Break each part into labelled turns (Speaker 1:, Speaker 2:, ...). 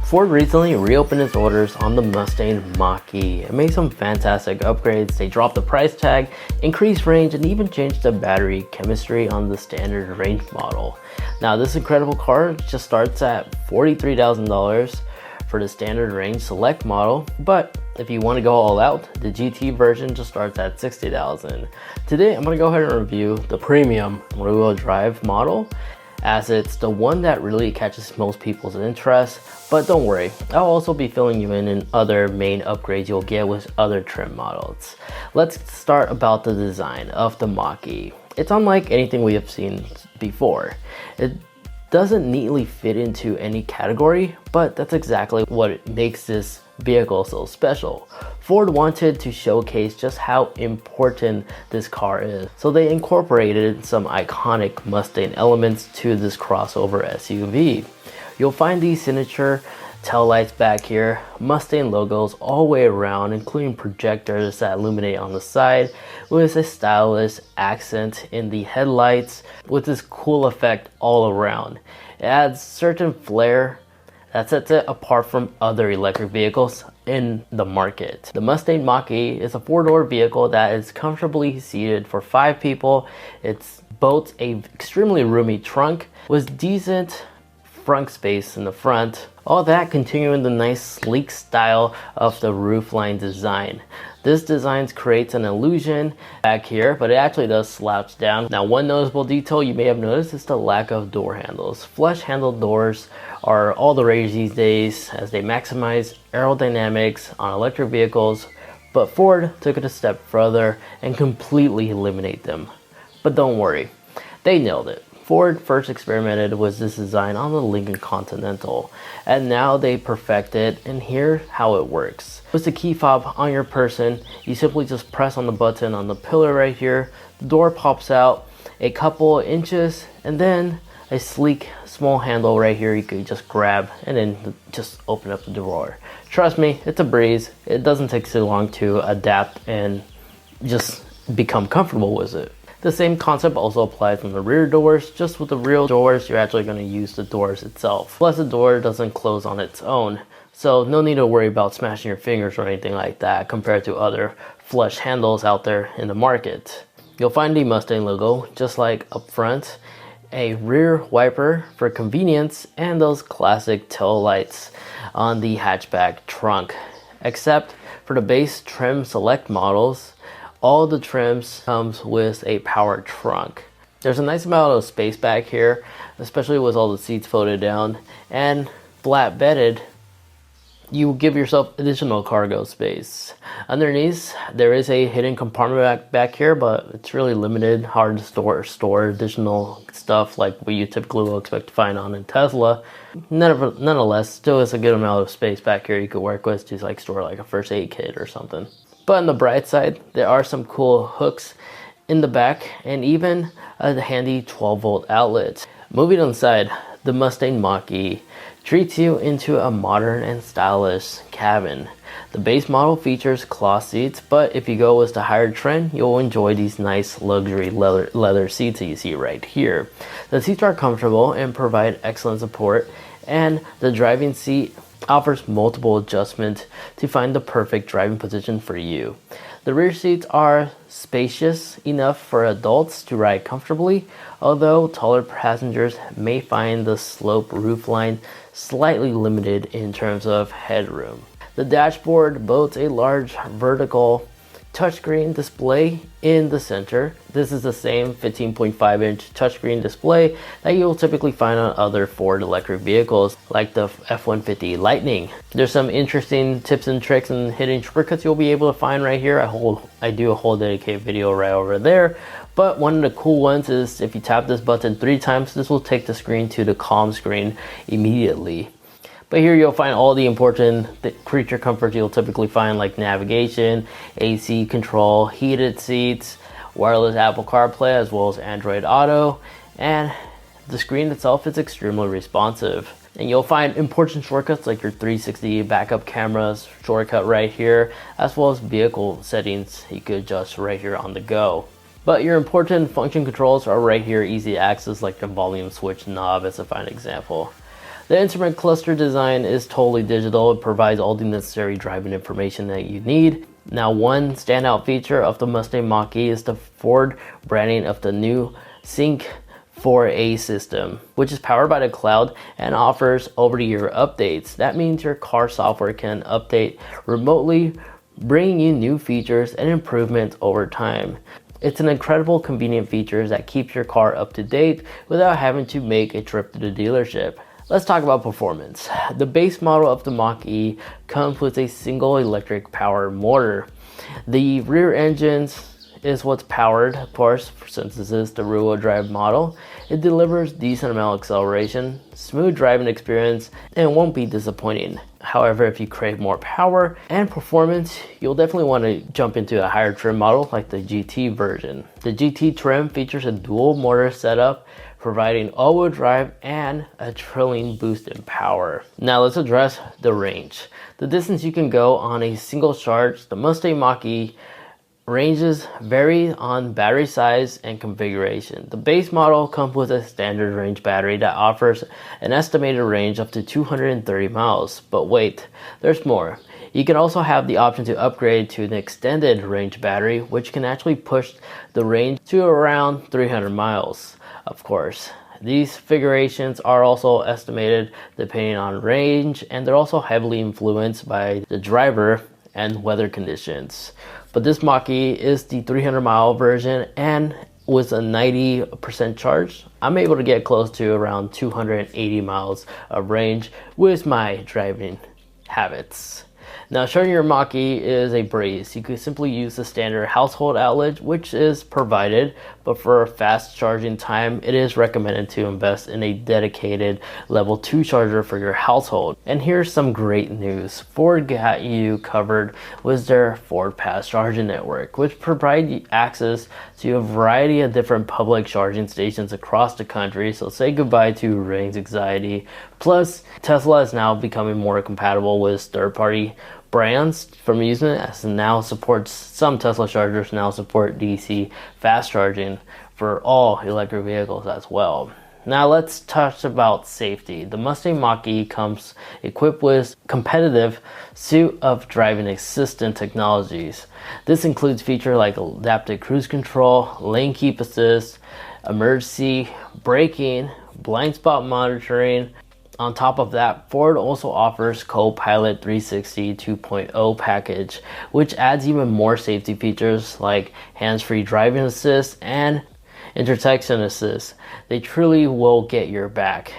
Speaker 1: Ford recently reopened its orders on the Mustang Mach-E. It made some fantastic upgrades. They dropped the price tag, increased range, and even changed the battery chemistry on the standard range model. Now this incredible car just starts at $43,000 for the standard range select model, but if you want to go all out, the GT version just starts at $60,000. Today I'm going to go ahead and review the premium rear-wheel drive model, as it's the one that really catches most people's interest. But don't worry, I'll also be filling you in other main upgrades you'll get with other trim models. Let's start about the design of the Mach-E. It's unlike anything we have seen before. It doesn't neatly fit into any category, but that's exactly what makes this vehicle so special. Ford wanted to showcase just how important this car is, so they incorporated some iconic Mustang elements to this crossover SUV. You'll find these signature tail lights back here, Mustang logos all the way around, including projectors that illuminate on the side, with a stylish accent in the headlights with this cool effect all around. It adds certain flair that sets it apart from other electric vehicles in the market. The Mustang Mach-E is a four-door vehicle that is comfortably seated for 5 people. It boasts a extremely roomy trunk with decent front space in the front. All that continuing the nice sleek style of the roofline design. This design creates an illusion back here, but it actually does slouch down. Now, one noticeable detail you may have noticed is the lack of door handles. Flush handled doors are all the rage these days as they maximize aerodynamics on electric vehicles, but Ford took it a step further and completely eliminate them. But don't worry, they nailed it. Ford first experimented with this design on the Lincoln Continental, and now they perfected, and here's how it works. With the key fob on your person, you simply just press on the button on the pillar right here, the door pops out a couple inches, and then a sleek small handle right here you could just grab and then just open up the drawer. Trust me, it's a breeze. It doesn't take so long to adapt and just become comfortable with it. The same concept also applies on the rear doors. Just with the rear doors, you're actually going to use the doors itself. Plus, the door doesn't close on its own, so no need to worry about smashing your fingers or anything like that compared to other flush handles out there in the market. You'll find the Mustang logo just like up front, a rear wiper for convenience, and those classic tail lights on the hatchback trunk. Except for the base trim select models, all the trims comes with a power trunk. There's a nice amount of space back here, especially with all the seats folded down, and flat bedded, you give yourself additional cargo space. Underneath, there is a hidden compartment back here, but it's really limited, hard to store additional stuff like what you typically will expect to find on a Tesla. Nonetheless, still is a good amount of space back here you could work with to like store like a first aid kit or something. But on the bright side, there are some cool hooks in the back and even a handy 12-volt outlet. Moving on the side, the Mustang Mach-E treats you into a modern and stylish cabin. The base model features cloth seats, but if you go with the higher trend, you'll enjoy these nice luxury leather seats that you see right here. The seats are comfortable and provide excellent support, and the driving seat offers multiple adjustments to find the perfect driving position for you. The rear seats are spacious enough for adults to ride comfortably, although taller passengers may find the slope roofline slightly limited in terms of headroom. The dashboard boasts a large vertical touchscreen display in the center. This is the same 15.5-inch touchscreen display that you'll typically find on other Ford electric vehicles like the F-150 Lightning. There's some interesting tips and tricks and hidden shortcuts you'll be able to find right here. I do a whole dedicated video right over there. But one of the cool ones is if you tap this button 3 times, this will take the screen to the calm screen immediately. But here you'll find all the important creature comforts you'll typically find, like navigation, AC control, heated seats, wireless Apple CarPlay, as well as Android Auto, and the screen itself is extremely responsive. And you'll find important shortcuts like your 360 backup cameras shortcut right here, as well as vehicle settings you could adjust right here on the go. But your important function controls are right here, easy to access, like the volume switch knob as a fine example. The instrument cluster design is totally digital. It provides all the necessary driving information that you need. Now, one standout feature of the Mustang Mach-E is the Ford branding of the new Sync 4A system, which is powered by the cloud and offers over-the-air updates. That means your car software can update remotely, bringing you new features and improvements over time. It's an incredible convenient feature that keeps your car up to date without having to make a trip to the dealership. Let's talk about performance. The base model of the Mach-E comes with a single electric power motor. The rear engine is what's powered, of course, since this is the rear-wheel drive model. It delivers decent amount of acceleration, smooth driving experience, and won't be disappointing. However, if you crave more power and performance, you'll definitely want to jump into a higher trim model like the GT version. The GT trim features a dual motor setup, providing all-wheel drive and a thrilling boost in power. Now let's address the range. The distance you can go on a single charge. The Mustang Mach-E ranges vary on battery size and configuration. The base model comes with a standard range battery that offers an estimated range up to 230 miles. But wait, there's more. You can also have the option to upgrade to an extended range battery, which can actually push the range to around 300 miles. Of course, these configurations are also estimated depending on range, and they're also heavily influenced by the driver and weather conditions. But this Mach-E is the 300-mile version, and with a 90% charge, I'm able to get close to around 280 miles of range with my driving habits. Now, charging your Mach-E is a breeze. You could simply use the standard household outlet, which is provided, but for a fast charging time, it is recommended to invest in a dedicated level 2 charger for your household. And here's some great news. Ford got you covered with their Ford Pass charging network, which provides you access to a variety of different public charging stations across the country. So say goodbye to range anxiety. Plus, Tesla is now becoming more compatible with third-party brands from using it, as it now supports some Tesla chargers now support DC fast charging for all electric vehicles as well. Now let's touch about safety. The Mustang Mach-E comes equipped with competitive suite of driving assistant technologies. This includes features like adaptive cruise control, lane keep assist, emergency braking, blind spot monitoring. On top of that, Ford also offers Co-Pilot 360 2.0 package, which adds even more safety features like hands-free driving assist and intersection assist. They truly will get your back.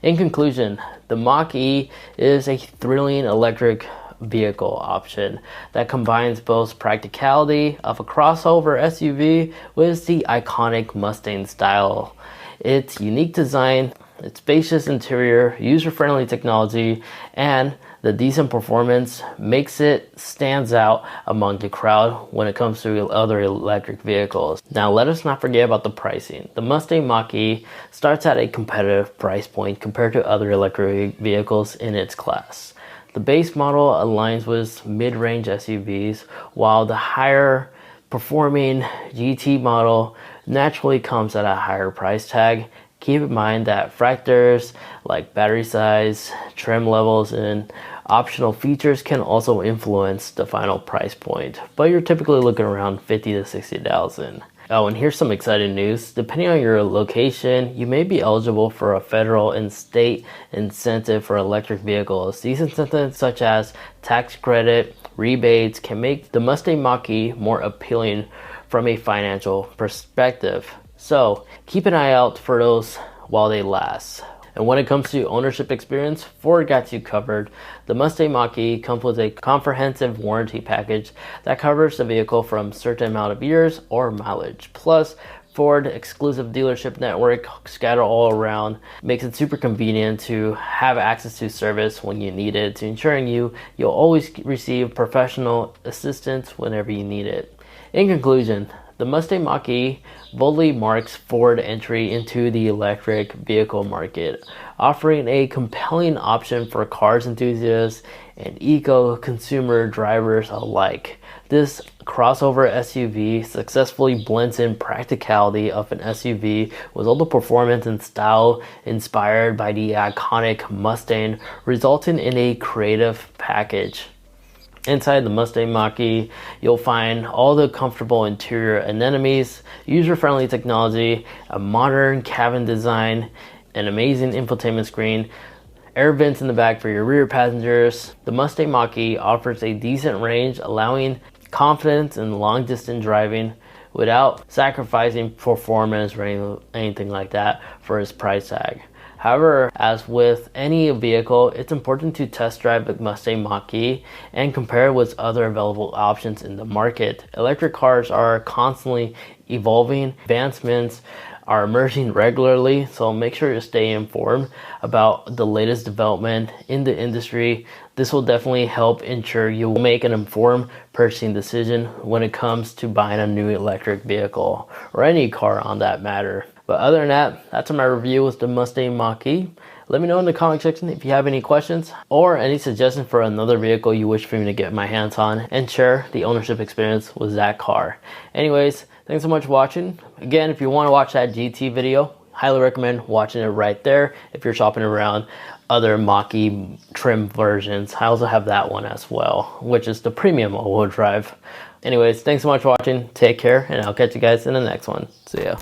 Speaker 1: In conclusion, the Mach-E is a thrilling electric vehicle option that combines both practicality of a crossover SUV with the iconic Mustang style. Its unique design, its spacious interior, user-friendly technology, and the decent performance makes it stands out among the crowd when it comes to other electric vehicles. Now let us not forget about the pricing. The Mustang Mach-E starts at a competitive price point compared to other electric vehicles in its class. The base model aligns with mid-range SUVs, while the higher performing GT model naturally comes at a higher price tag. Keep in mind that factors like battery size, trim levels, and optional features can also influence the final price point, but you're typically looking around $50,000 to $60,000. Oh, and here's some exciting news. Depending on your location, you may be eligible for a federal and state incentive for electric vehicles. These incentives, such as tax credit, rebates, can make the Mustang Mach-E more appealing from a financial perspective. So keep an eye out for those while they last. And when it comes to ownership experience, Ford got you covered. The Mustang Mach-E comes with a comprehensive warranty package that covers the vehicle from a certain amount of years or mileage. Plus, Ford exclusive dealership network scattered all around makes it super convenient to have access to service when you need it, to ensuring you'll always receive professional assistance whenever you need it. In conclusion, the Mustang Mach-E boldly marks Ford's entry into the electric vehicle market, offering a compelling option for cars enthusiasts and eco-consumer drivers alike. This crossover SUV successfully blends in practicality of an SUV with all the performance and style inspired by the iconic Mustang, resulting in a creative package. Inside the Mustang Mach-E, you'll find all the comfortable interior amenities, user-friendly technology, a modern cabin design, an amazing infotainment screen, air vents in the back for your rear passengers. The Mustang Mach-E offers a decent range, allowing confidence in long-distance driving without sacrificing performance or anything like that for its price tag. However, as with any vehicle, it's important to test drive the Mustang Mach-E and compare it with other available options in the market. Electric cars are constantly evolving, advancements are emerging regularly, so make sure to stay informed about the latest development in the industry. This will definitely help ensure you will make an informed purchasing decision when it comes to buying a new electric vehicle, or any car on that matter. But other than that, that's my review with the Mustang Mach-E. Let me know in the comment section if you have any questions or any suggestions for another vehicle you wish for me to get my hands on, and share the ownership experience with that car. Anyways, thanks so much for watching. Again, if you want to watch that GT video, highly recommend watching it right there if you're shopping around other Mach-E trim versions. I also have that one as well, which is the premium all-wheel drive. Anyways, thanks so much for watching. Take care, and I'll catch you guys in the next one. See ya.